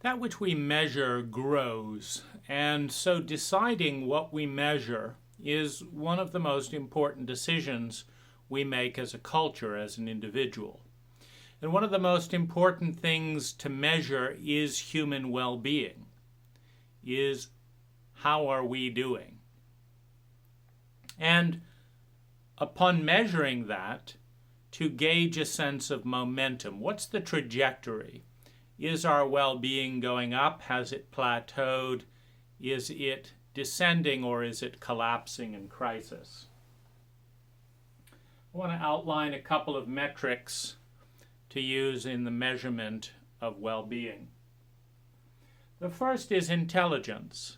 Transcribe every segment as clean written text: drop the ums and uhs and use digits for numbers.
That which we measure grows, and so deciding what we measure is one of the most important decisions we make as a culture, as an individual. And one of the most important things to measure is human well-being, is how are we doing? And upon measuring that, to gauge a sense of momentum. What's the trajectory? Is our well-being going up? Has it plateaued? Is it descending, or is it collapsing in crisis? I want to outline a couple of metrics to use in the measurement of well-being. The first is intelligence.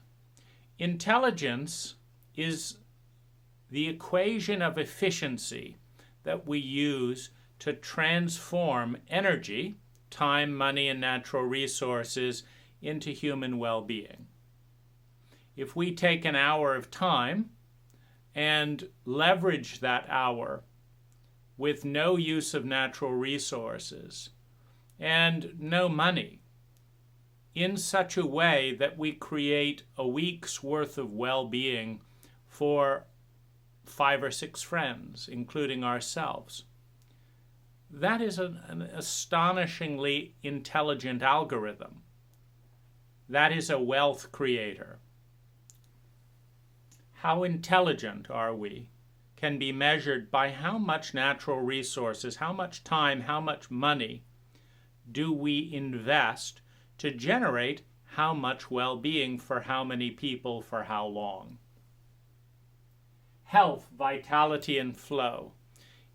Intelligence is the equation of efficiency that we use to transform energy, time, money, and natural resources into human well-being. If we take an hour of time and leverage that hour with no use of natural resources and no money in such a way that we create a week's worth of well-being for 5 or 6 friends, including ourselves, that is an astonishingly intelligent algorithm. That is a wealth creator. How intelligent are we can be measured by how much natural resources, how much time, how much money do we invest to generate how much well-being for how many people for how long. Health, vitality, and flow.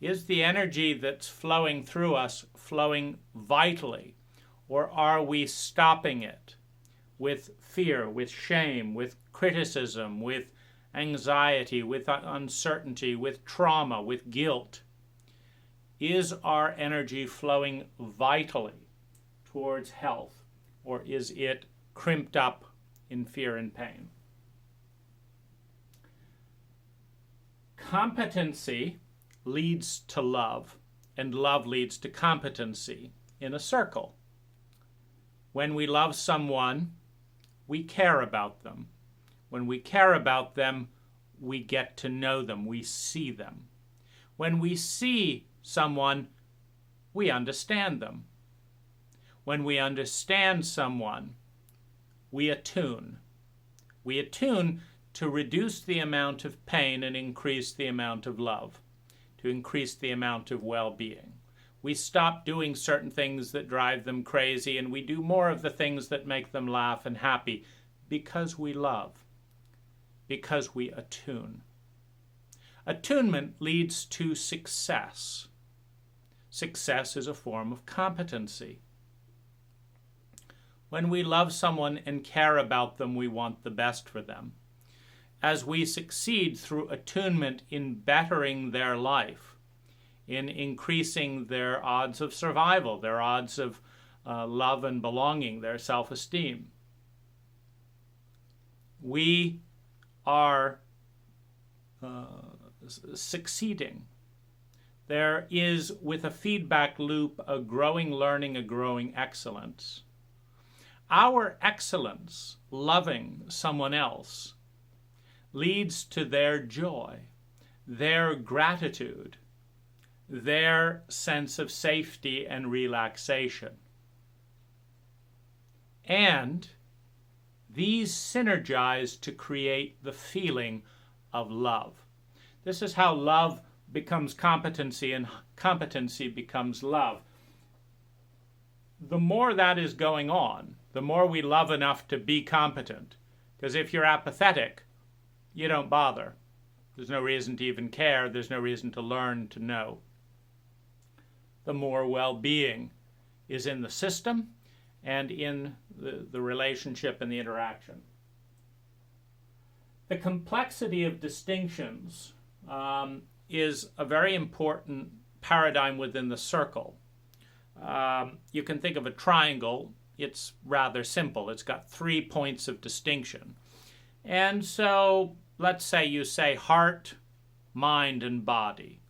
Is the energy that's flowing through us flowing vitally, or are we stopping it with fear, with shame, with criticism, with anxiety, with uncertainty, with trauma, with guilt? Is our energy flowing vitally towards health, or is it crimped up in fear and pain? Competency leads to love, and love leads to competency in a circle. When we love someone, we care about them. When we care about them, we get to know them, we see them. When we see someone, we understand them. When we understand someone, we attune. We attune to reduce the amount of pain and increase the amount of love, to increase the amount of well-being. We stop doing certain things that drive them crazy, and we do more of the things that make them laugh and happy because we love, because we attune. Attunement leads to success. Success is a form of competency. When we love someone and care about them, we want the best for them. As we succeed through attunement in bettering their life, in increasing their odds of survival, their odds of love and belonging, their self-esteem, we are succeeding. There is, with a feedback loop, a growing learning, a growing excellence. Our excellence, loving someone else, leads to their joy, their gratitude, their sense of safety and relaxation. And these synergize to create the feeling of love. This is how love becomes competency and competency becomes love. The more that is going on, the more we love enough to be competent. Because if you're apathetic, you don't bother. There's no reason to even care. There's no reason to learn to know. The more well-being is in the system and in the relationship and the interaction. The complexity of distinctions is a very important paradigm within the circle. You can think of a triangle. It's rather simple. It's got 3 points of distinction. And so let's say you say heart, mind, and body.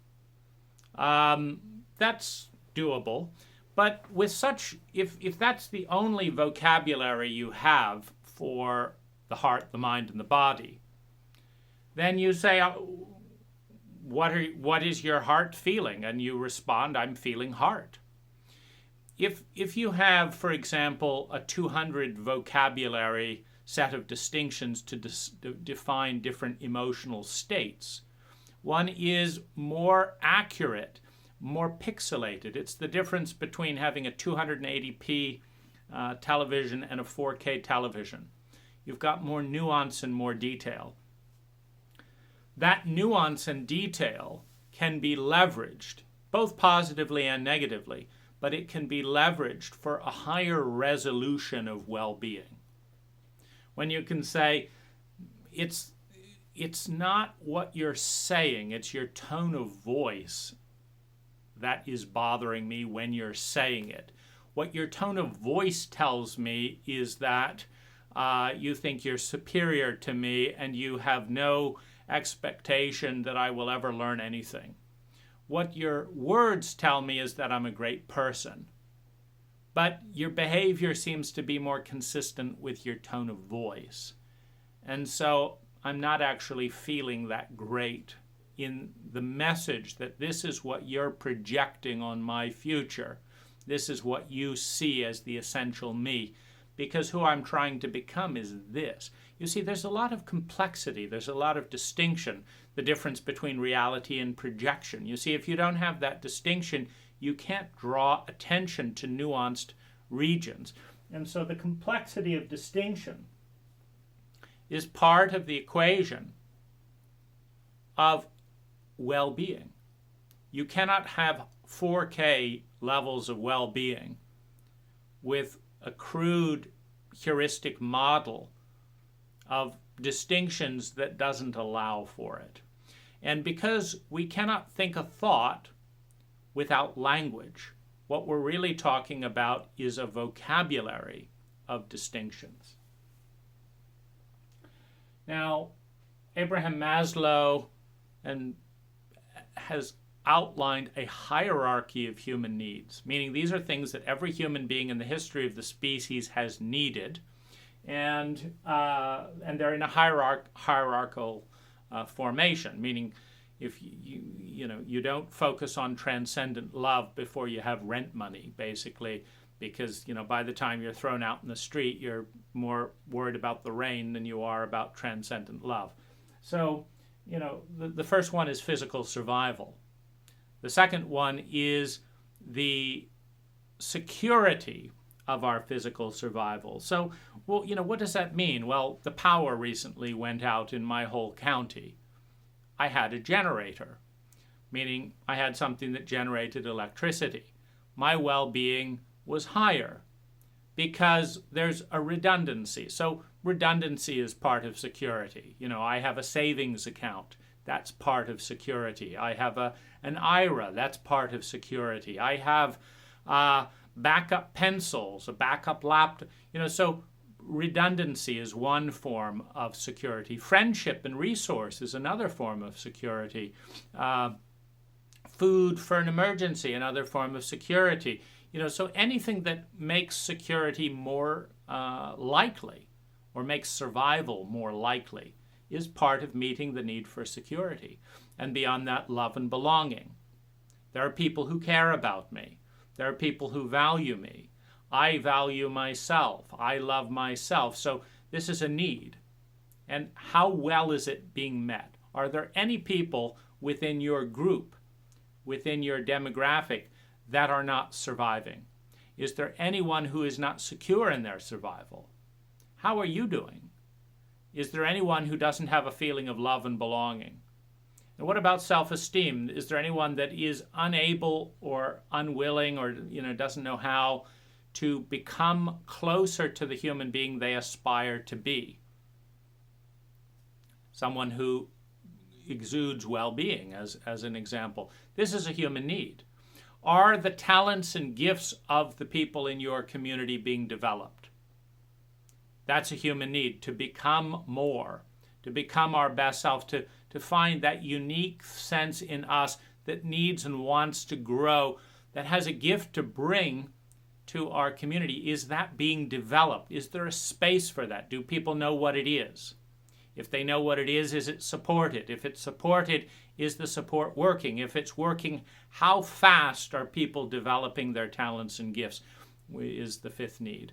That's doable. But with such, if that's the only vocabulary you have for the heart, the mind, and the body, then you say, what is your heart feeling? And you respond, I'm feeling heart. If you have, for example, a 200 vocabulary set of distinctions to define different emotional states, one is more accurate, more pixelated. It's the difference between having a 280p television and a 4K television. You've got more nuance and more detail. That nuance and detail can be leveraged, both positively and negatively, but it can be leveraged for a higher resolution of well-being. When you can say, it's not what you're saying, it's your tone of voice that is bothering me when you're saying it. What your tone of voice tells me is that you think you're superior to me and you have no expectation that I will ever learn anything. What your words tell me is that I'm a great person. But your behavior seems to be more consistent with your tone of voice. And so I'm not actually feeling that great in the message that this is what you're projecting on my future. This is what you see as the essential me, because who I'm trying to become is this. You see, there's a lot of complexity. There's a lot of distinction, the difference between reality and projection. You see, if you don't have that distinction, you can't draw attention to nuanced regions. And so the complexity of distinction is part of the equation of well-being. You cannot have 4K levels of well-being with a crude heuristic model of distinctions that doesn't allow for it. And because we cannot think a thought without language, what we're really talking about is a vocabulary of distinctions. Now, Abraham Maslow has outlined a hierarchy of human needs, meaning these are things that every human being in the history of the species has needed, and they're in a hierarchical formation, meaning if you don't focus on transcendent love before you have rent money, basically, because by the time you're thrown out in the street, you're more worried about the rain than you are about transcendent love. So, the first one is physical survival. The second one is the security of our physical survival. So, what does that mean? Well, the power recently went out in my whole county. I had a generator, meaning I had something that generated electricity. My well-being was higher because there's a redundancy. So redundancy is part of security. I have a savings account. That's part of security. I have an IRA. That's part of security. I have backup pencils, a backup laptop. So redundancy is one form of security. Friendship and resource is another form of security. Food for an emergency, another form of security. So anything that makes security more likely or makes survival more likely is part of meeting the need for security. And beyond that, love and belonging. There are people who care about me. There are people who value me. I value myself. I love myself. So this is a need. And how well is it being met? Are there any people within your group, within your demographic, that are not surviving? Is there anyone who is not secure in their survival? How are you doing? Is there anyone who doesn't have a feeling of love and belonging? And what about self-esteem? Is there anyone that is unable or unwilling or doesn't know how to become closer to the human being they aspire to be? Someone who exudes well-being, as an example. This is a human need. Are the talents and gifts of the people in your community being developed? That's a human need, to become more, to become our best self, to find that unique sense in us that needs and wants to grow, that has a gift to bring to our community, is that being developed? Is there a space for that? Do people know what it is? If they know what it is it supported? If it's supported, is the support working? If it's working, how fast are people developing their talents and gifts? Is the fifth need.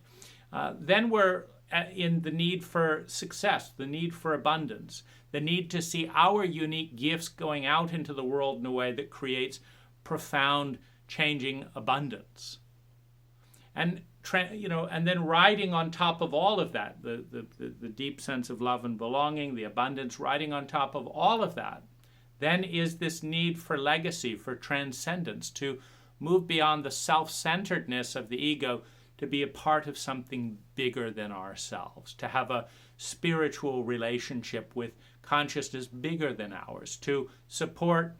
Then we're in the need for success, the need for abundance, the need to see our unique gifts going out into the world in a way that creates profound, changing abundance. And and then riding on top of all of that, the deep sense of love and belonging, the abundance, riding on top of all of that, then is this need for legacy, for transcendence, to move beyond the self-centeredness of the ego to be a part of something bigger than ourselves, to have a spiritual relationship with consciousness bigger than ours, to support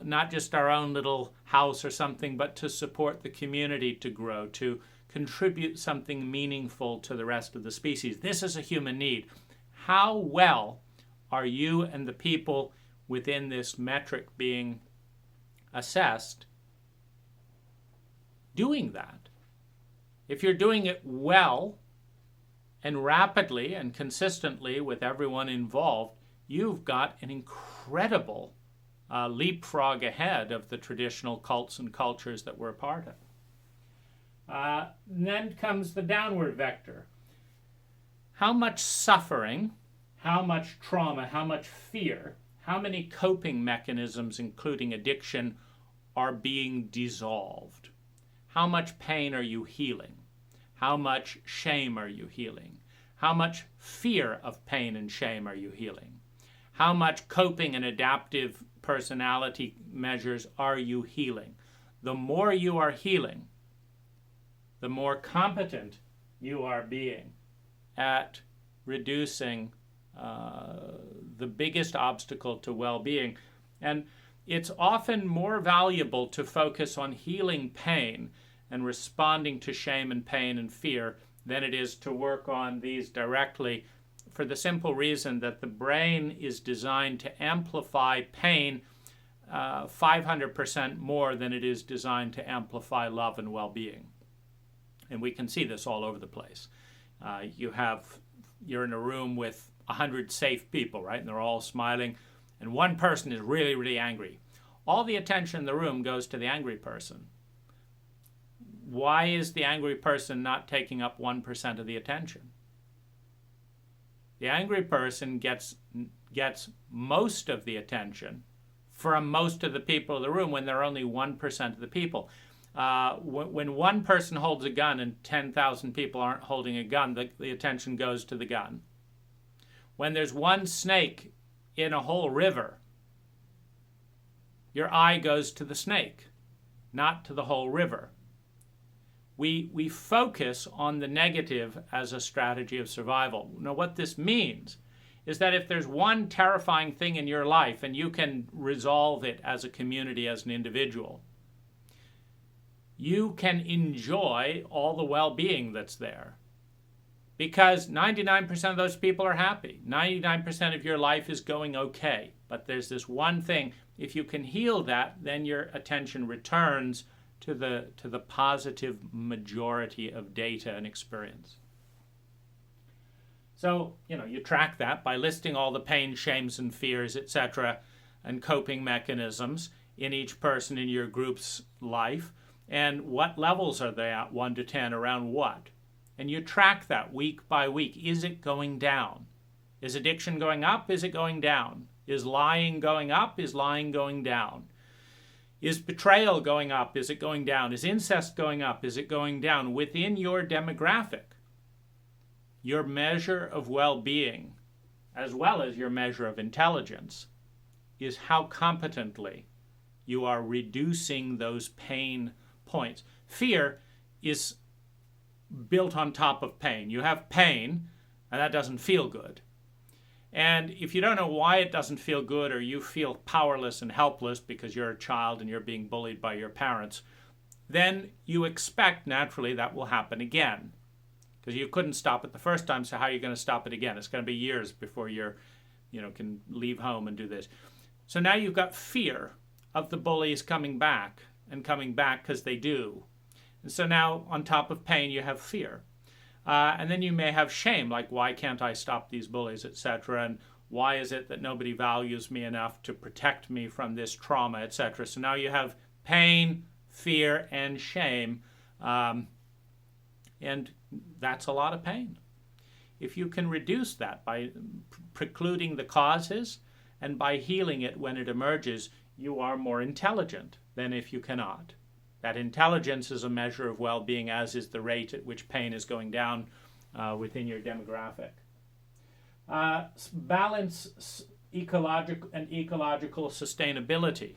not just our own little house or something, but to support the community to grow, to contribute something meaningful to the rest of the species. This is a human need. How well are you and the people within this metric being assessed doing that? If you're doing it well and rapidly and consistently with everyone involved, you've got an incredible leapfrog ahead of the traditional cults and cultures that we're a part of. Then comes the downward vector. How much suffering, how much trauma, how much fear, how many coping mechanisms, including addiction, are being dissolved? How much pain are you healing? How much shame are you healing? How much fear of pain and shame are you healing? How much coping and adaptive personality measures are you healing? The more you are healing, the more competent you are being at reducing the biggest obstacle to well-being. And it's often more valuable to focus on healing pain and responding to shame and pain and fear than it is to work on these directly, for the simple reason that the brain is designed to amplify pain 500% more than it is designed to amplify love and well-being. And we can see this all over the place. You're in a room with 100 safe people, right? And they're all smiling. And one person is really, really angry. All the attention in the room goes to the angry person. Why is the angry person not taking up 1% of the attention? The angry person gets most of the attention from most of the people in the room when they're only 1% of the people. When one person holds a gun and 10,000 people aren't holding a gun, the attention goes to the gun. When there's one snake in a whole river, your eye goes to the snake, not to the whole river. We focus on the negative as a strategy of survival. Now, what this means is that if there's one terrifying thing in your life and you can resolve it as a community, as an individual, you can enjoy all the well-being that's there. Because 99% of those people are happy. 99% of your life is going okay. But there's this one thing. If you can heal that, then your attention returns to the positive majority of data and experience. So, you track that by listing all the pain, shames, and fears, etc., and coping mechanisms in each person in your group's life. And what levels are they at, 1 to 10, around what? And you track that week by week. Is it going down? Is addiction going up? Is it going down? Is lying going up? Is lying going down? Is betrayal going up? Is it going down? Is incest going up? Is it going down? Within your demographic, your measure of well-being, as well as your measure of intelligence, is how competently you are reducing those pain points. Fear is built on top of pain. You have pain, and that doesn't feel good. And if you don't know why it doesn't feel good, or you feel powerless and helpless because you're a child and you're being bullied by your parents, then you expect naturally that will happen again. Because you couldn't stop it the first time, so how are you going to stop it again? It's going to be years before you can leave home and do this. So now you've got fear of the bullies coming back because they do. And so now on top of pain, you have fear. And then you may have shame, like why can't I stop these bullies, etc. And why is it that nobody values me enough to protect me from this trauma, etc. So now you have pain, fear, and shame. And that's a lot of pain. If you can reduce that by precluding the causes and by healing it when it emerges, you are more intelligent than if you cannot. That intelligence is a measure of well-being, as is the rate at which pain is going down within your demographic. Balance, ecological sustainability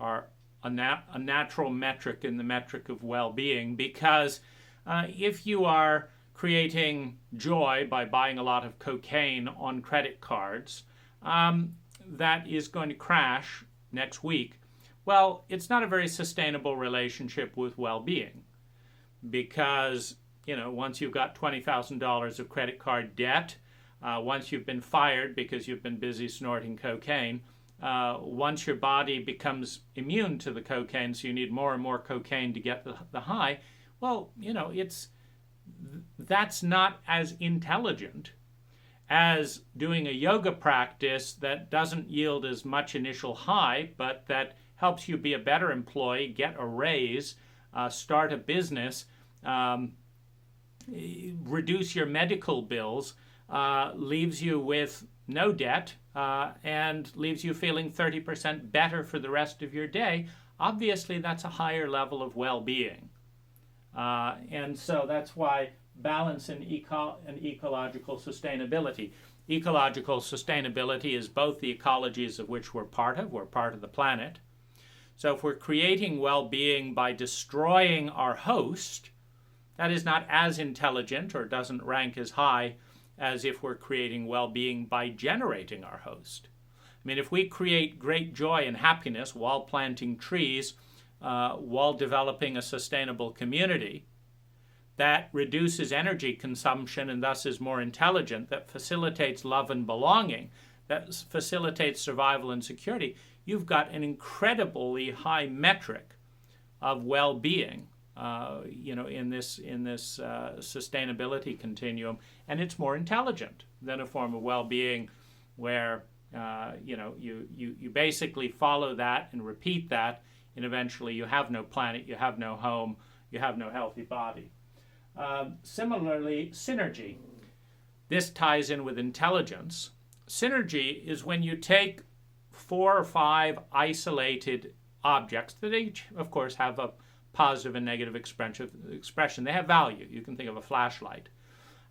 are a natural metric in the metric of well-being, because if you are creating joy by buying a lot of cocaine on credit cards, that is going to crash next week. Well, it's not a very sustainable relationship with well-being, because, once you've got $20,000 of credit card debt, once you've been fired because you've been busy snorting cocaine, once your body becomes immune to the cocaine, so you need more and more cocaine to get the high, well, that's not as intelligent as doing a yoga practice that doesn't yield as much initial high, but that helps you be a better employee, get a raise, start a business, reduce your medical bills, leaves you with no debt, and leaves you feeling 30% better for the rest of your day. Obviously, that's a higher level of well-being. And so that's why balance and ecological sustainability. Ecological sustainability is both the ecologies of which we're part of the planet. So if we're creating well-being by destroying our host, that is not as intelligent or doesn't rank as high as if we're creating well-being by generating our host. I mean, if we create great joy and happiness while planting trees, while developing a sustainable community, that reduces energy consumption and thus is more intelligent, that facilitates love and belonging, that facilitates survival and security, you've got an incredibly high metric of well-being, in this sustainability continuum, and it's more intelligent than a form of well-being where you basically follow that and repeat that, and eventually you have no planet, you have no home, you have no healthy body. Similarly, synergy. This ties in with intelligence. Synergy is when you take 4 or 5 isolated objects that each, of course, have a positive and negative expression. They have value. You can think of a flashlight.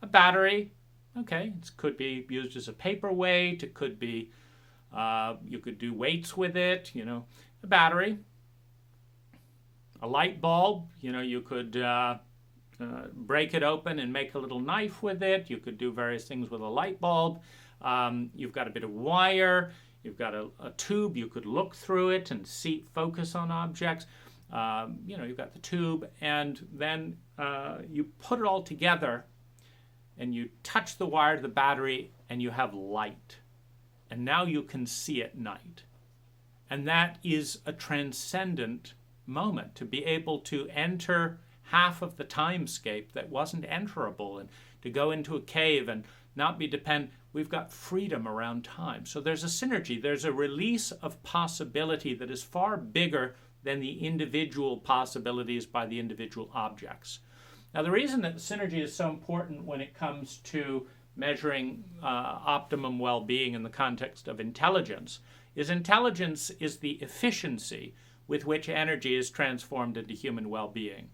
A battery, okay, it could be used as a paperweight. It could be, you could do weights with it, a battery. A light bulb, you could break it open and make a little knife with it. You could do various things with a light bulb. You've got a bit of wire. You've got a tube. You could look through it and focus on objects. You've got the tube, and then you put it all together, and you touch the wire to the battery, and you have light. And now you can see at night. And that is a transcendent moment, to be able to enter half of the timescape that wasn't enterable, and to go into a cave and not be dependent. We've got freedom around time. So there's a synergy. There's a release of possibility that is far bigger than the individual possibilities by the individual objects. Now, the reason that synergy is so important when it comes to measuring optimum well-being in the context of intelligence is the efficiency with which energy is transformed into human well-being.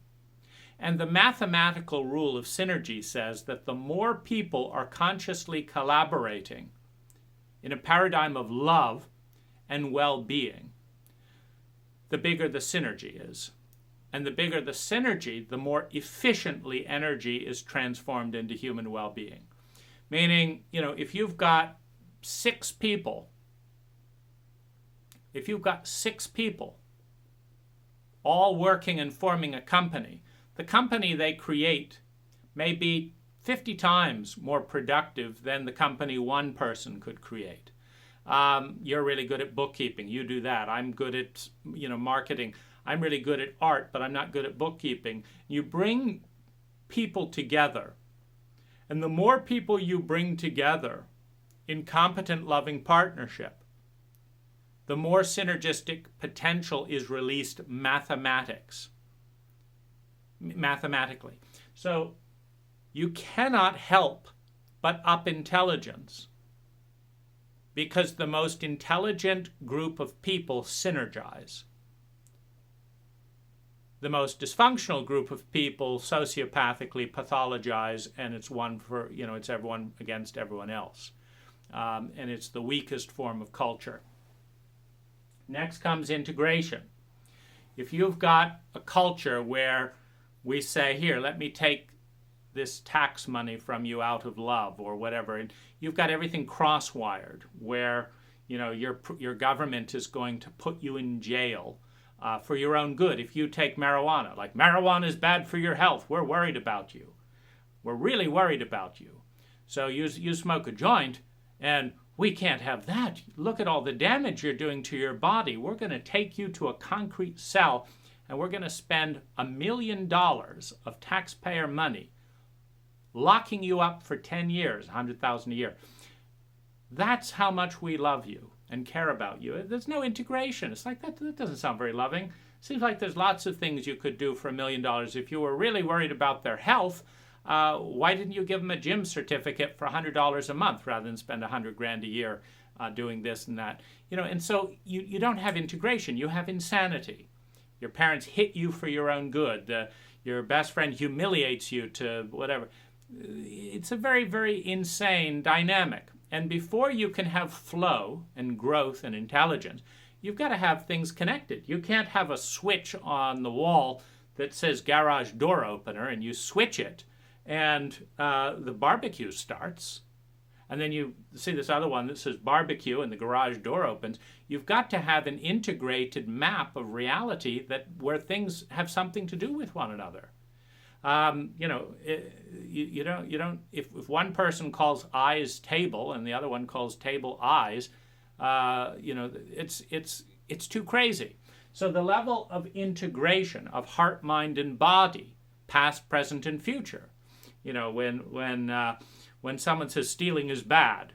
And the mathematical rule of synergy says that the more people are consciously collaborating in a paradigm of love and well-being, the bigger the synergy is. And the bigger the synergy, the more efficiently energy is transformed into human well-being. Meaning, if you've got 6 people, all working and forming a company, the company they create may be 50 times more productive than the company one person could create. You're really good at bookkeeping. You do that. I'm good at, marketing. I'm really good at art, but I'm not good at bookkeeping. You bring people together. And the more people you bring together in competent, loving partnership, the more synergistic potential is released mathematically. So you cannot help but up intelligence, because the most intelligent group of people synergize. The most dysfunctional group of people sociopathically pathologize, and it's it's everyone against everyone else. And it's the weakest form of culture. Next comes integration. If you've got a culture where we say, here, let me take this tax money from you out of love or whatever, and you've got everything cross-wired where your government is going to put you in jail for your own good. If you take marijuana, like marijuana is bad for your health, we're worried about you. We're really worried about you. So you smoke a joint, and we can't have that. Look at all the damage you're doing to your body. We're going to take you to a concrete cell, and we're going to spend $1 million of taxpayer money locking you up for 10 years, $100,000 a year. That's how much we love you and care about you. There's no integration. It's like, that doesn't sound very loving. Seems like there's lots of things you could do for $1 million. If you were really worried about their health, why didn't you give them a gym certificate for $100 a month rather than spend $100,000 a year doing this and that? And so you don't have integration. You have insanity. Your parents hit you for your own good. Your best friend humiliates you to whatever. It's a very, very insane dynamic. And before you can have flow and growth and intelligence, you've got to have things connected. You can't have a switch on the wall that says garage door opener, and you switch it, and the barbecue starts. And then you see this other one that says barbecue, and the garage door opens. You've got to have an integrated map of reality where things have something to do with one another. You don't. If one person calls eyes table and the other one calls table eyes, it's too crazy. So the level of integration of heart, mind, and body, past, present, and future. When someone says stealing is bad,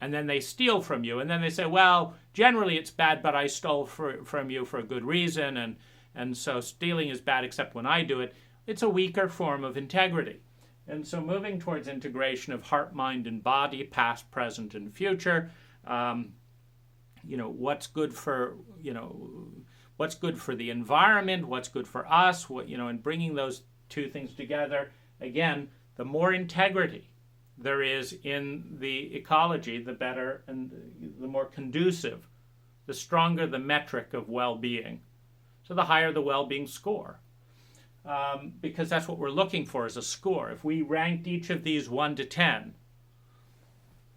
and then they steal from you, and then they say, well, generally it's bad, but I stole from you for a good reason, and so stealing is bad except when I do it. It's a weaker form of integrity. And so moving towards integration of heart, mind, and body, past, present, and future, what's good for the environment, what's good for us, and bringing those two things together. Again, the more integrity there is in the ecology, the better and the more conducive, the stronger the metric of well-being. So the higher the well-being score. Because that's what we're looking for as a score. If we ranked each of these 1 to 10,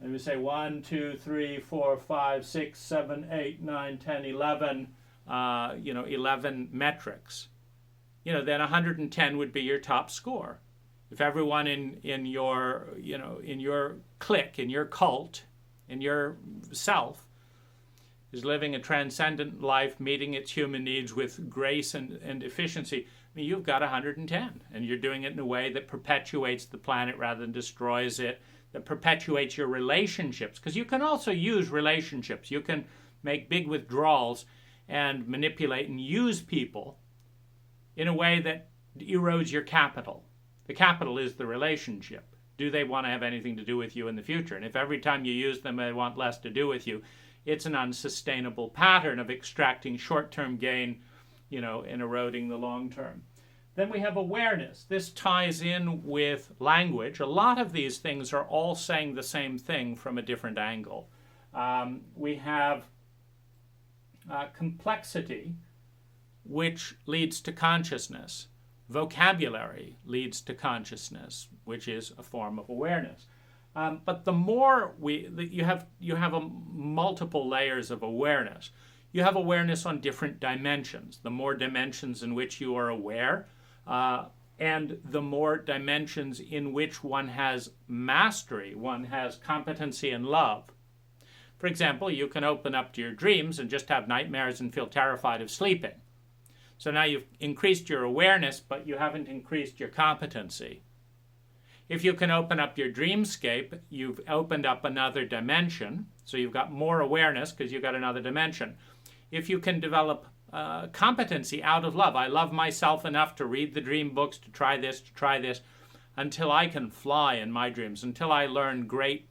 and we say 1, 2, 3, 4, 5, 6, 7, 8, 9, 10, 11, 11 metrics, then 110 would be your top score. If everyone in your clique, in your cult, in your self, is living a transcendent life, meeting its human needs with grace and efficiency, you've got 110, and you're doing it in a way that perpetuates the planet rather than destroys it, that perpetuates your relationships. Because you can also use relationships. You can make big withdrawals and manipulate and use people in a way that erodes your capital. The capital is the relationship. Do they want to have anything to do with you in the future? And if every time you use them they want less to do with you, it's an unsustainable pattern of extracting short-term gain, and eroding the long term. Then we have awareness. This ties in with language. A lot of these things are all saying the same thing from a different angle. We have complexity, which leads to consciousness. Vocabulary leads to consciousness, which is a form of awareness. But the more you have multiple layers of awareness. You have awareness on different dimensions. The more dimensions in which you are aware, and the more dimensions in which one has mastery, one has competency and love. For example, you can open up to your dreams and just have nightmares and feel terrified of sleeping. So now you've increased your awareness, but you haven't increased your competency. If you can open up your dreamscape, you've opened up another dimension. So you've got more awareness because you've got another dimension. If you can develop competency out of love, I love myself enough to read the dream books, to try this, until I can fly in my dreams, until I learn great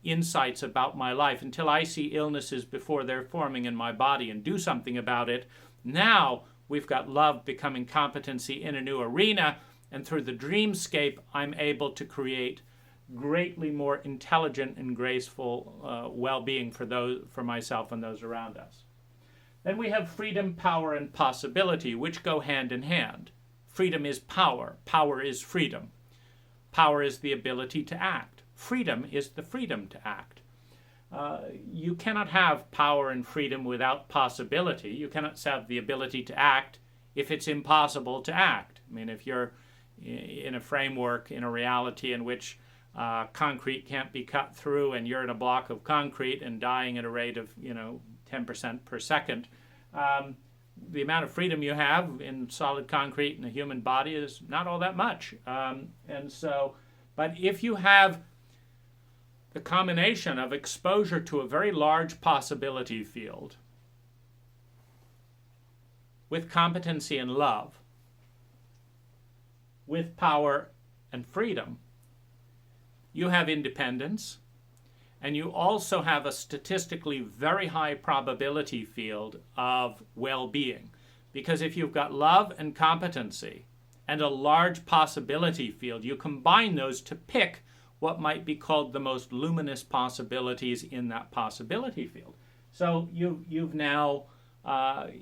insights about my life, until I see illnesses before they're forming in my body and do something about it. Now we've got love becoming competency in a new arena, and through the dreamscape, I'm able to create greatly more intelligent and graceful well-being for myself and those around us. Then we have freedom, power, and possibility, which go hand in hand. Freedom is power. Power is freedom. Power is the ability to act. Freedom is the freedom to act. You cannot have power and freedom without possibility. You cannot have the ability to act if it's impossible to act. I mean, if you're in a framework, in a reality in which concrete can't be cut through and you're in a block of concrete and dying at a rate of 10% per second, the amount of freedom you have in solid concrete in a human body is not all that much. But if you have the combination of exposure to a very large possibility field with competency and love, with power and freedom, you have independence, and you also have a statistically very high probability field of well-being. Because if you've got love and competency and a large possibility field, you combine those to pick what might be called the most luminous possibilities in that possibility field. So you've now,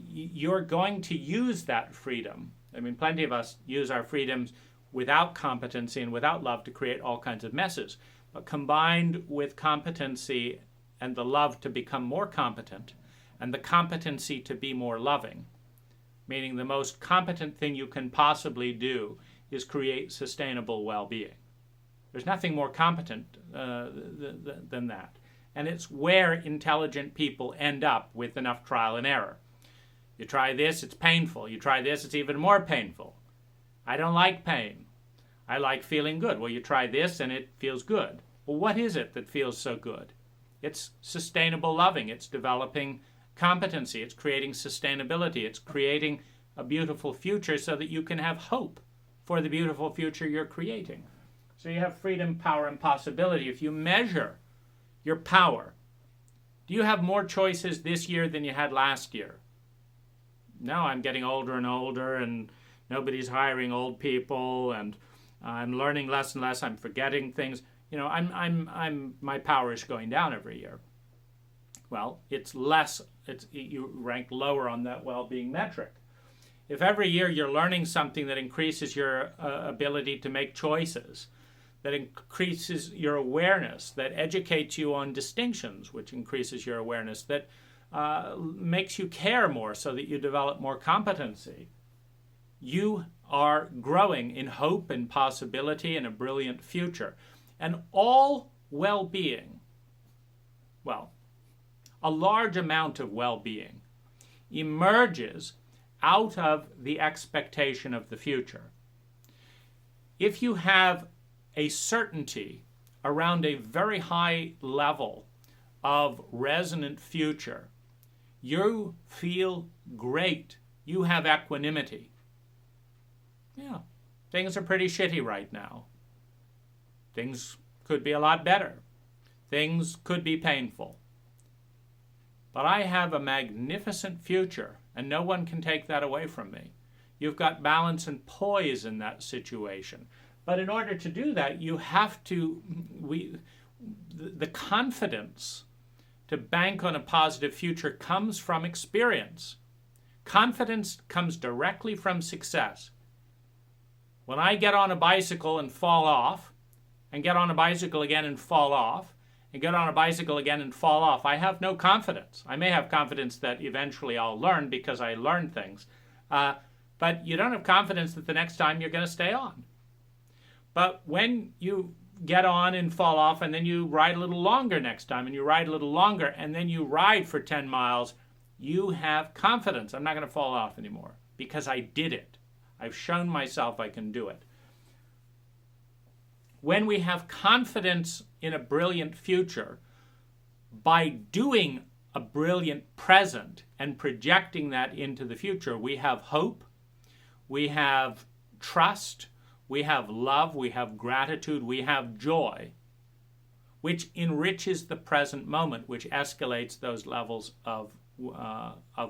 you're going to use that freedom. I mean, plenty of us use our freedoms without competency and without love to create all kinds of messes. But combined with competency and the love to become more competent and the competency to be more loving, meaning the most competent thing you can possibly do is create sustainable well-being. There's nothing more competent than that. And it's where intelligent people end up with enough trial and error. You try this, it's painful. You try this, it's even more painful. I don't like pain. I like feeling good. Well, you try this and it feels good. Well, what is it that feels so good? It's sustainable loving. It's developing competency. It's creating sustainability. It's creating a beautiful future so that you can have hope for the beautiful future you're creating. So you have freedom, power, and possibility. If you measure your power, do you have more choices this year than you had last year? No, I'm getting older and older, and nobody's hiring old people, and I'm learning less and less. I'm forgetting things. My power is going down every year. Well, it's less. You rank lower on that well-being metric. If every year you're learning something that increases your ability to make choices, that increases your awareness, that educates you on distinctions, which increases your awareness, that makes you care more so that you develop more competency, you are growing in hope and possibility and a brilliant future. And all well-being, well, a large amount of well-being emerges out of the expectation of the future. If you have a certainty around a very high level of resonant future, you feel great. You have equanimity. Yeah, things are pretty shitty right now. Things could be a lot better. Things could be painful. But I have a magnificent future, and no one can take that away from me. You've got balance and poise in that situation. But in order to do that, you have to, the confidence to bank on a positive future comes from experience. Confidence comes directly from success. When I get on a bicycle and fall off, and get on a bicycle again and fall off, and get on a bicycle again and fall off, I have no confidence. I may have confidence that eventually I'll learn because I learn things. But you don't have confidence that the next time you're going to stay on. But when you get on and fall off, and then you ride a little longer next time, and you ride a little longer, and then you ride for 10 miles, you have confidence. I'm not going to fall off anymore. because I did it. I've shown myself I can do it. When we have confidence in a brilliant future, by doing a brilliant present and projecting that into the future, we have hope, we have trust, we have love, we have gratitude, we have joy, which enriches the present moment, which escalates those levels of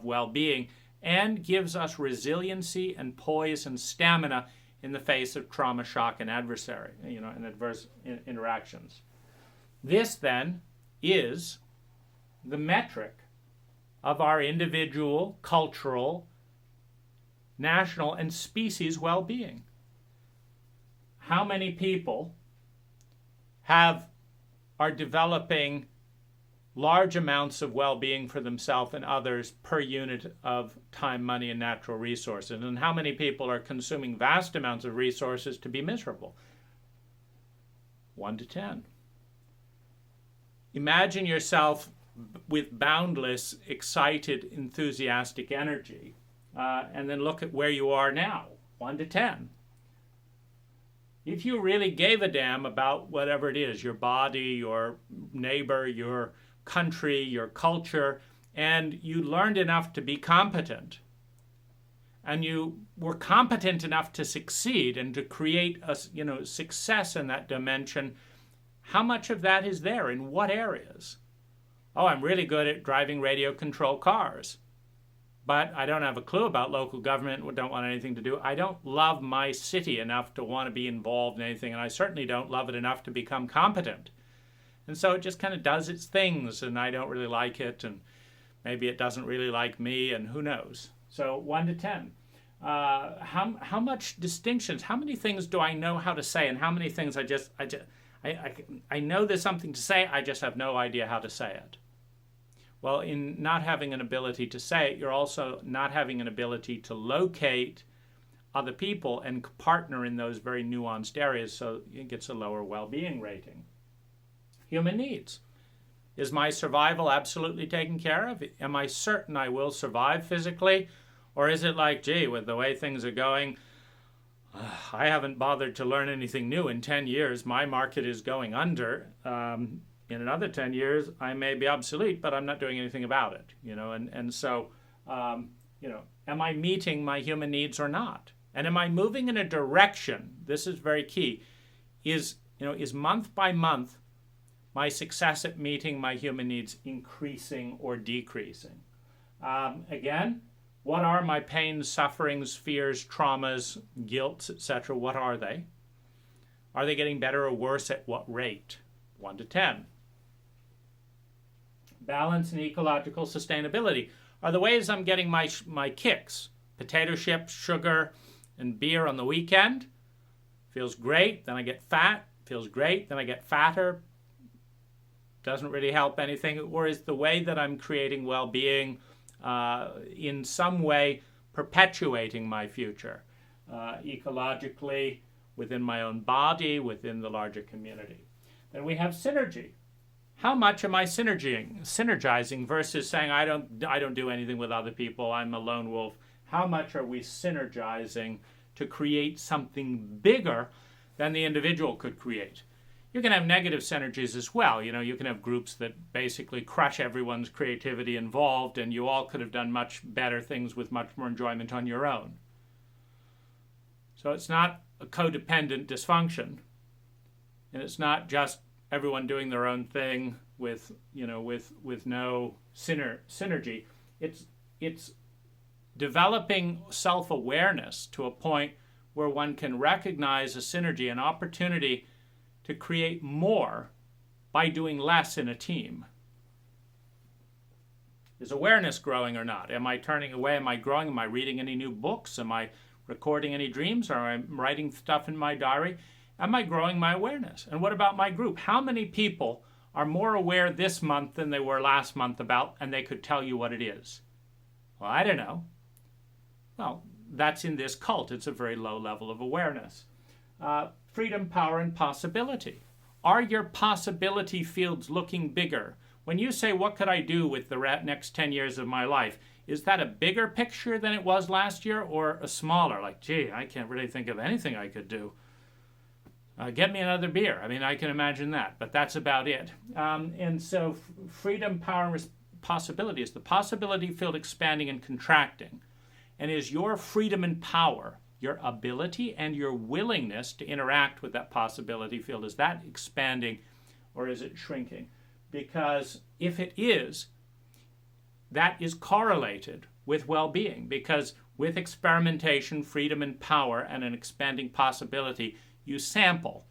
well-being and gives us resiliency and poise and stamina in the face of trauma, shock, and adversary, and adverse interactions. This then is the metric of our individual, cultural, national, and species well-being. How many people are developing large amounts of well-being for themselves and others per unit of time, money, and natural resources? And how many people are consuming vast amounts of resources to be miserable? 1 to 10. Imagine yourself with boundless, excited, enthusiastic energy, and then look at where you are now, 1 to 10. If you really gave a damn about whatever it is, your body, your neighbor, your country, your culture, and you learned enough to be competent, and you were competent enough to succeed and to create a success in that dimension, how much of that is there? In what areas? Oh, I'm really good at driving radio-controlled cars, but I don't have a clue about local government, don't want anything to do. I don't love my city enough to want to be involved in anything, and I certainly don't love it enough to become competent. And so it just kind of does its things, and I don't really like it, and maybe it doesn't really like me, and who knows. So 1 to 10. How much distinctions, how many things do I know how to say, and how many things I know there's something to say, I just have no idea how to say it. Well, in not having an ability to say it, you're also not having an ability to locate other people and partner in those very nuanced areas, so it gets a lower well-being rating. Human needs. Is my survival absolutely taken care of? Am I certain I will survive physically? Or is it like, gee, with the way things are going, I haven't bothered to learn anything new in 10 years. My market is going under. In another 10 years, I may be obsolete, but I'm not doing anything about it. So, am I meeting my human needs or not? And am I moving in a direction? This is very key. Is month by month my success at meeting my human needs increasing or decreasing? Again, what are my pains, sufferings, fears, traumas, guilt, etc.? What are they? Are they getting better or worse? At what rate? 1 to 10. Balance and ecological sustainability. Are the ways I'm getting my kicks? Potato chips, sugar, and beer on the weekend. Feels great, then I get fat. Feels great, then I get fatter. Doesn't really help anything. Or is the way that I'm creating well-being in some way perpetuating my future? Ecologically, within my own body, within the larger community. Then we have synergy. How much am I synergizing versus saying I don't do anything with other people, I'm a lone wolf? How much are we synergizing to create something bigger than the individual could create? You can have negative synergies as well. You can have groups that basically crush everyone's creativity involved, and you all could have done much better things with much more enjoyment on your own. So it's not a codependent dysfunction, and it's not just everyone doing their own thing with no synergy. It's developing self-awareness to a point where one can recognize a synergy, an opportunity to create more by doing less in a team. Is awareness growing or not? Am I turning away? Am I growing? Am I reading any new books? Am I recording any dreams? Or am I writing stuff in my diary? Am I growing my awareness? And what about my group? How many people are more aware this month than they were last month about, and they could tell you what it is? Well, I don't know. Well, that's in this cult. It's a very low level of awareness. Freedom, power, and possibility. Are your possibility fields looking bigger? When you say, what could I do with the next 10 years of my life? is that a bigger picture than it was last year, or a smaller? Like, gee, I can't really think of anything I could do. Get me another beer. I mean, I can imagine that, but that's about it. And so freedom, power, and possibility is the possibility field expanding and contracting. And is your freedom and power, your ability and your willingness to interact with that possibility field, is that expanding or is it shrinking? Because if it is, that is correlated with well-being, because with experimentation, freedom and power, and an expanding possibility, you sample.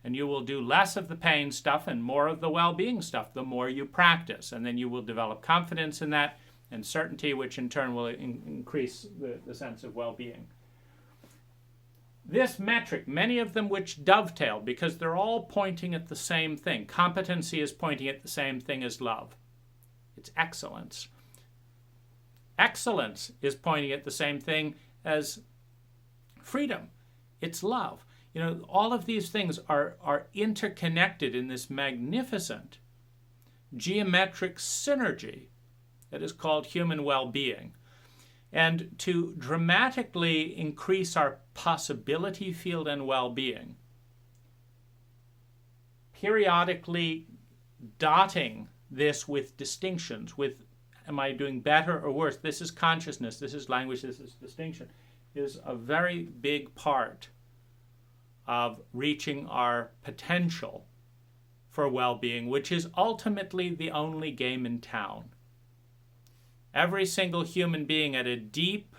And you will do less of the pain stuff and more of the well-being stuff the more you practice. And then you will develop confidence in that and certainty, which in turn will increase the sense of well-being. This metric, many of them which dovetail, because they're all pointing at the same thing. Competency is pointing at the same thing as love. It's excellence. Excellence is pointing at the same thing as freedom. It's love. You know, all of these things are interconnected in this magnificent geometric synergy that is called human well-being. And to dramatically increase our possibility field and well-being, periodically dotting this with distinctions, with am I doing better or worse? This is consciousness, this is language, this is distinction, is a very big part of reaching our potential for well-being, which is ultimately the only game in town. Every single human being at a deep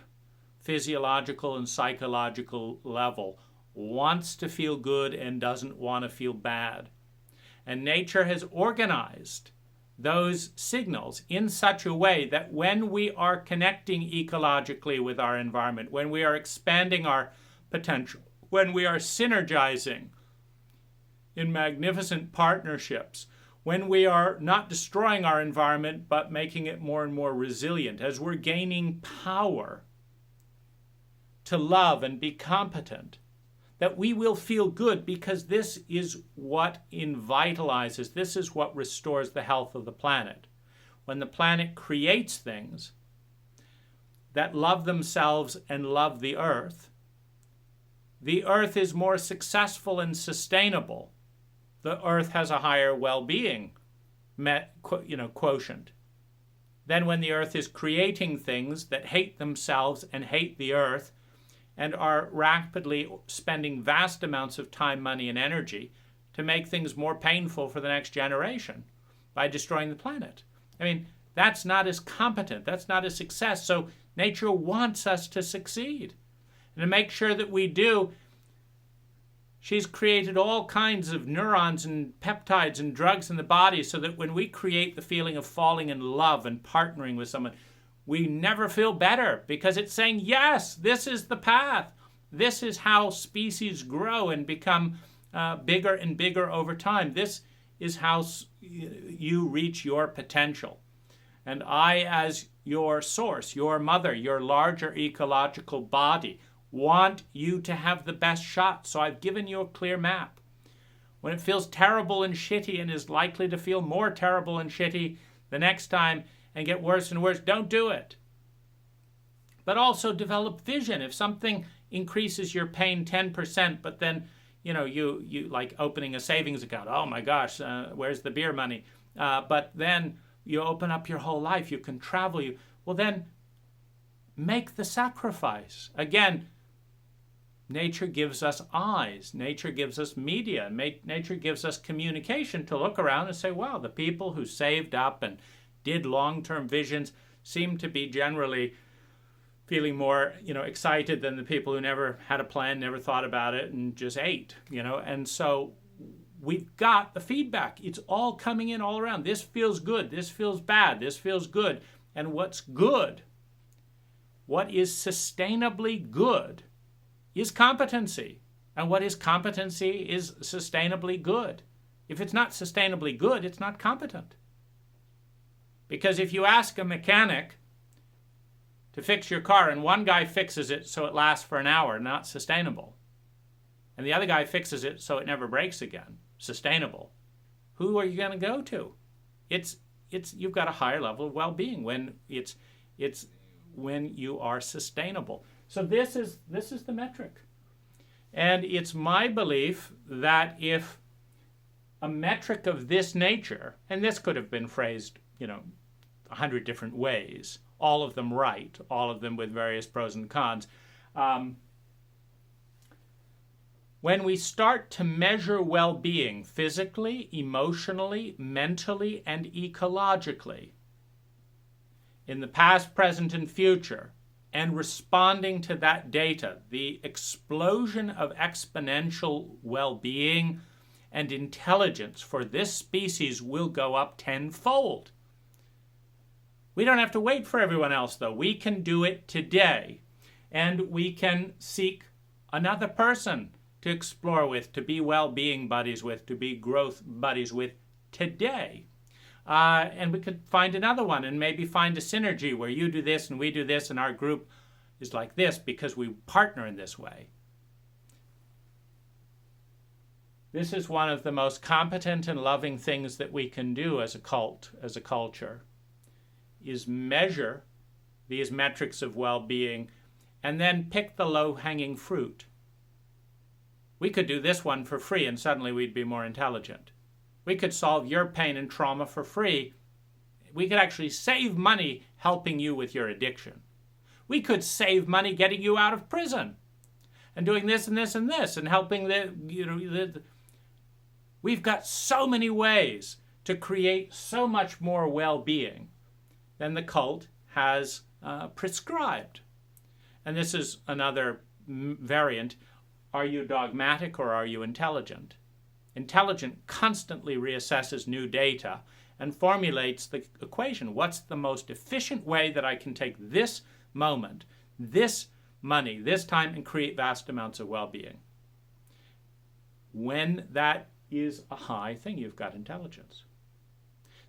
physiological and psychological level wants to feel good and doesn't want to feel bad. And nature has organized those signals in such a way that when we are connecting ecologically with our environment, when we are expanding our potential, when we are synergizing in magnificent partnerships, when we are not destroying our environment but making it more and more resilient, as we're gaining power to love and be competent, that we will feel good, because this is what invitalizes, this is what restores the health of the planet. When the planet creates things that love themselves and love the earth is more successful and sustainable. The earth has a higher well-being quotient than when the earth is creating things that hate themselves and hate the earth and are rapidly spending vast amounts of time, money, and energy to make things more painful for the next generation by destroying the planet. I mean, that's not as competent. That's not a success. So nature wants us to succeed. And to make sure that we do, she's created all kinds of neurons and peptides and drugs in the body so that when we create the feeling of falling in love and partnering with someone, we never feel better, because it's saying, yes, this is the path. This is how species grow and become bigger and bigger over time. This is how you reach your potential. And I, as your source, your mother, your larger ecological body, want you to have the best shot. So I've given you a clear map. When it feels terrible and shitty and is likely to feel more terrible and shitty the next time and get worse and worse, don't do it. But also develop vision. If something increases your pain 10%, but then you like opening a savings account. Oh my gosh, where's the beer money? But then you open up your whole life. You can travel. Well, then make the sacrifice. Again, nature gives us eyes. Nature gives us media. Nature gives us communication to look around and say, wow, the people who saved up and did long-term visions seem to be generally feeling more, excited than the people who never had a plan, never thought about it, and just ate, And so we've got the feedback. It's all coming in all around. This feels good. This feels bad. This feels good. And what's good, what is sustainably good, is competency. And what is competency is sustainably good. If it's not sustainably good, it's not competent. Because if you ask a mechanic to fix your car and one guy fixes it so it lasts for an hour, not sustainable, and the other guy fixes it so it never breaks again, sustainable, who are you going to go to? You've got a higher level of well-being when it's It's when you are sustainable. So this is the metric. And it's my belief that if a metric of this nature, and this could have been phrased, 100 different ways, all of them right, all of them with various pros and cons. When we start to measure well-being physically, emotionally, mentally, and ecologically, in the past, present, and future, and responding to that data, the explosion of exponential well-being and intelligence for this species will go up tenfold. We don't have to wait for everyone else, though. We can do it today. And we can seek another person to explore with, to be well-being buddies with, to be growth buddies with today. And we could find another one and maybe find a synergy where you do this and we do this and our group is like this because we partner in this way. This is one of the most competent and loving things that we can do as a cult, as a culture, is measure these metrics of well-being and then pick the low-hanging fruit. We could do this one for free and suddenly we'd be more intelligent. We could solve your pain and trauma for free. We could actually save money helping you with your addiction. We could save money getting you out of prison and doing this and this and this and helping We've got so many ways to create so much more well-being than the cult has prescribed. And this is another variant. Are you dogmatic or are you intelligent? Intelligent constantly reassesses new data and formulates the equation. What's the most efficient way that I can take this moment, this money, this time, and create vast amounts of well-being? When that is a high thing, you've got intelligence.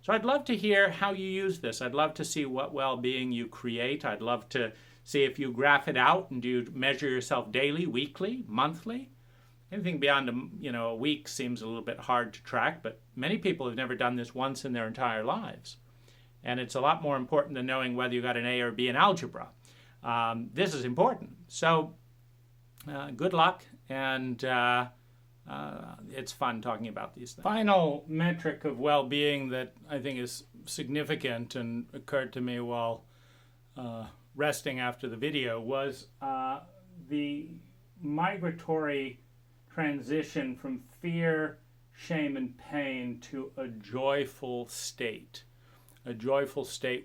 So I'd love to hear how you use this. I'd love to see what well-being you create. I'd love to see if you graph it out and do you measure yourself daily, weekly, monthly. Anything beyond a week seems a little bit hard to track, but many people have never done this once in their entire lives. And it's a lot more important than knowing whether you got an A or B in algebra. This is important. So good luck, and it's fun talking about these things. Final metric of well-being that I think is significant and occurred to me while resting after the video was the migratory transition from fear, shame, and pain to a joyful state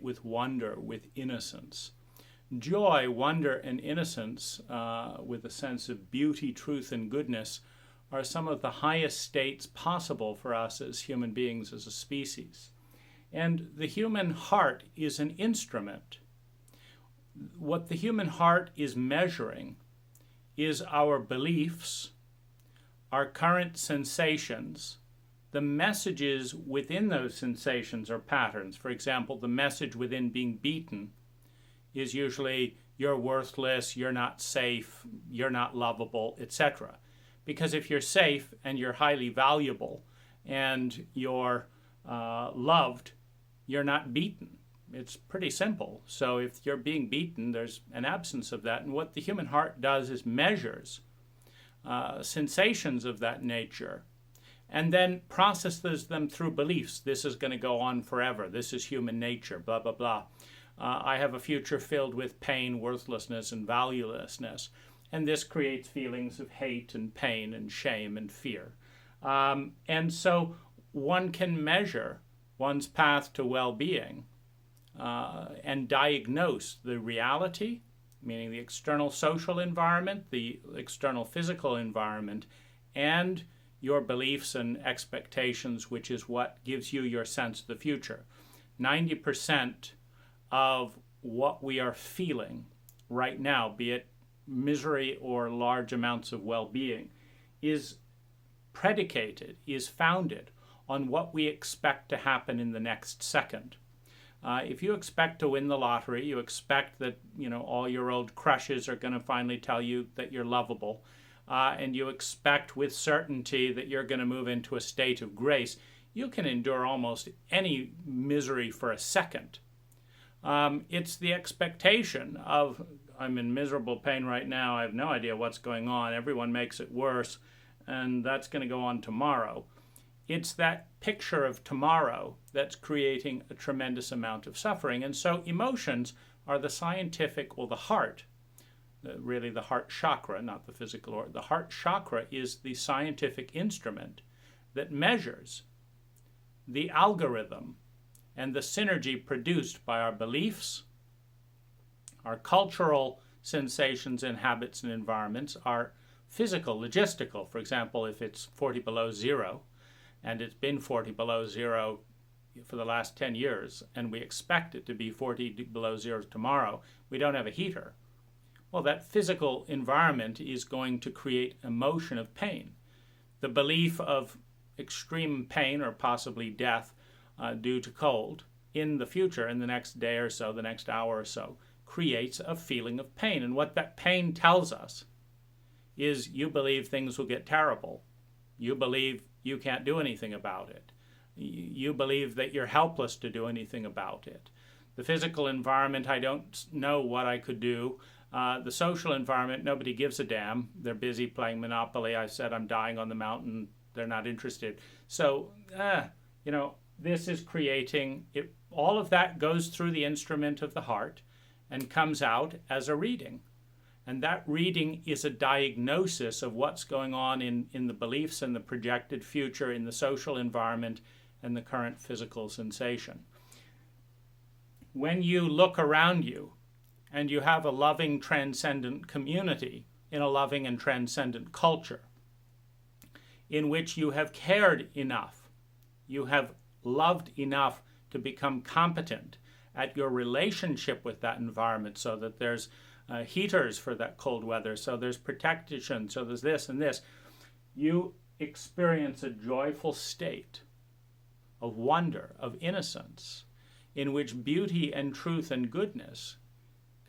with wonder, with innocence. Joy, wonder, and innocence, with a sense of beauty, truth, and goodness, are some of the highest states possible for us as human beings, as a species. And the human heart is an instrument. What the human heart is measuring is our beliefs, our current sensations, the messages within those sensations or patterns. For example, the message within being beaten is usually you're worthless, you're not safe, you're not lovable, etc. Because if you're safe and you're highly valuable and you're loved, you're not beaten. It's pretty simple. So if you're being beaten, there's an absence of that. And what the human heart does is measures sensations of that nature and then processes them through beliefs. This is going to go on forever. This is human nature, blah, blah, blah. I have a future filled with pain, worthlessness, and valuelessness. And this creates feelings of hate and pain and shame and fear. And so one can measure one's path to well-being and diagnose the reality, meaning the external social environment, the external physical environment, and your beliefs and expectations, which is what gives you your sense of the future. 90% of what we are feeling right now, be it misery or large amounts of well-being, is predicated, is founded on what we expect to happen in the next second. If you expect to win the lottery, you expect that all your old crushes are going to finally tell you that you're lovable, and you expect with certainty that you're going to move into a state of grace, you can endure almost any misery for a second. It's the expectation of, I'm in miserable pain right now, I have no idea what's going on, everyone makes it worse, and that's going to go on tomorrow. It's that picture of tomorrow that's creating a tremendous amount of suffering. And so emotions are the scientific, or the heart, really the heart chakra, not the physical organ. The heart chakra is the scientific instrument that measures the algorithm and the synergy produced by our beliefs, our cultural sensations and habits and environments, our physical, logistical. For example, if it's 40 below zero, and it's been 40 below zero for the last 10 years, and we expect it to be 40 below zero tomorrow, we don't have a heater. Well, that physical environment is going to create emotion of pain. The belief of extreme pain or possibly death due to cold in the future, in the next day or so, the next hour or so, creates a feeling of pain. And what that pain tells us is you believe things will get terrible. You believe you can't do anything about it. You believe that you're helpless to do anything about it. The physical environment, I don't know what I could do. The social environment, nobody gives a damn. They're busy playing Monopoly. I said I'm dying on the mountain. They're not interested. So, this is creating, all of that goes through the instrument of the heart and comes out as a reading. And that reading is a diagnosis of what's going on in the beliefs and the projected future, in the social environment and the current physical sensation. When you look around you and you have a loving, transcendent community in a loving and transcendent culture in which you have cared enough, you have loved enough to become competent at your relationship with that environment, so that there's heaters for that cold weather, so there's protection, so there's this and this, you experience a joyful state of wonder, of innocence, in which beauty and truth and goodness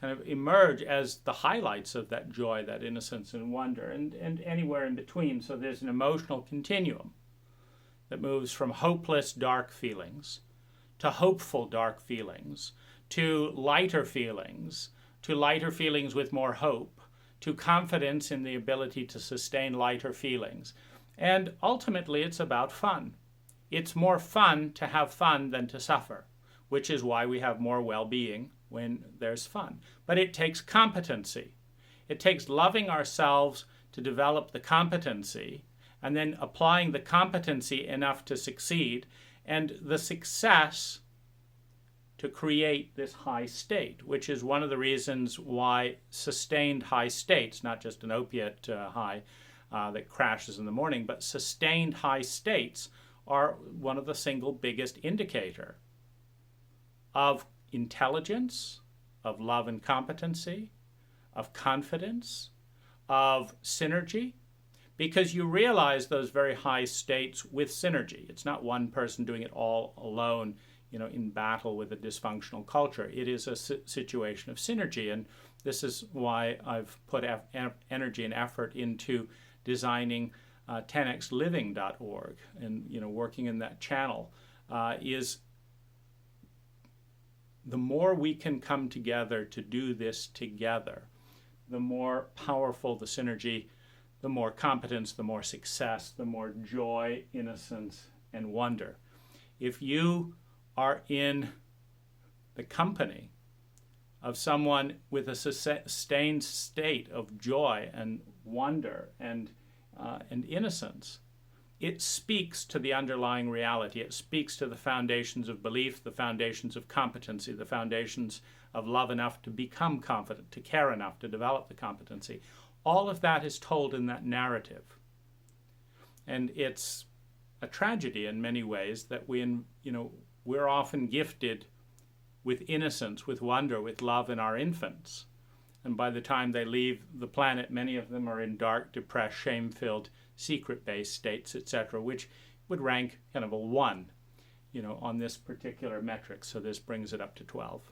kind of emerge as the highlights of that joy, that innocence and wonder, and anywhere in between. So there's an emotional continuum that moves from hopeless, dark feelings to hopeful, dark feelings, to lighter feelings with more hope, to confidence in the ability to sustain lighter feelings. And ultimately, it's about fun. It's more fun to have fun than to suffer, which is why we have more well-being when there's fun. But it takes competency. It takes loving ourselves to develop the competency, and then applying the competency enough to succeed, and the success to create this high state, which is one of the reasons why sustained high states, not just an opiate high that crashes in the morning, but sustained high states are one of the single biggest indicator of intelligence, of love and competency, of confidence, of synergy, because you realize those very high states with synergy. It's not one person doing it all alone, in battle with a dysfunctional culture. It is a situation of synergy, and this is why I've put energy and effort into designing 10xliving.org, and working in that channel. Is the more we can come together to do this together, the more powerful the synergy, the more competence, the more success, the more joy, innocence, and wonder. If you are in the company of someone with a sustained state of joy and wonder and innocence, it speaks to the underlying reality. It speaks to the foundations of belief, the foundations of competency, the foundations of love enough to become confident, to care enough to develop the competency. All of that is told in that narrative. And it's a tragedy in many ways that we're often gifted with innocence, with wonder, with love in our infants. And by the time they leave the planet, many of them are in dark, depressed, shame-filled, secret-based states, etc., which would rank kind of a 1, on this particular metric. So this brings it up to 12.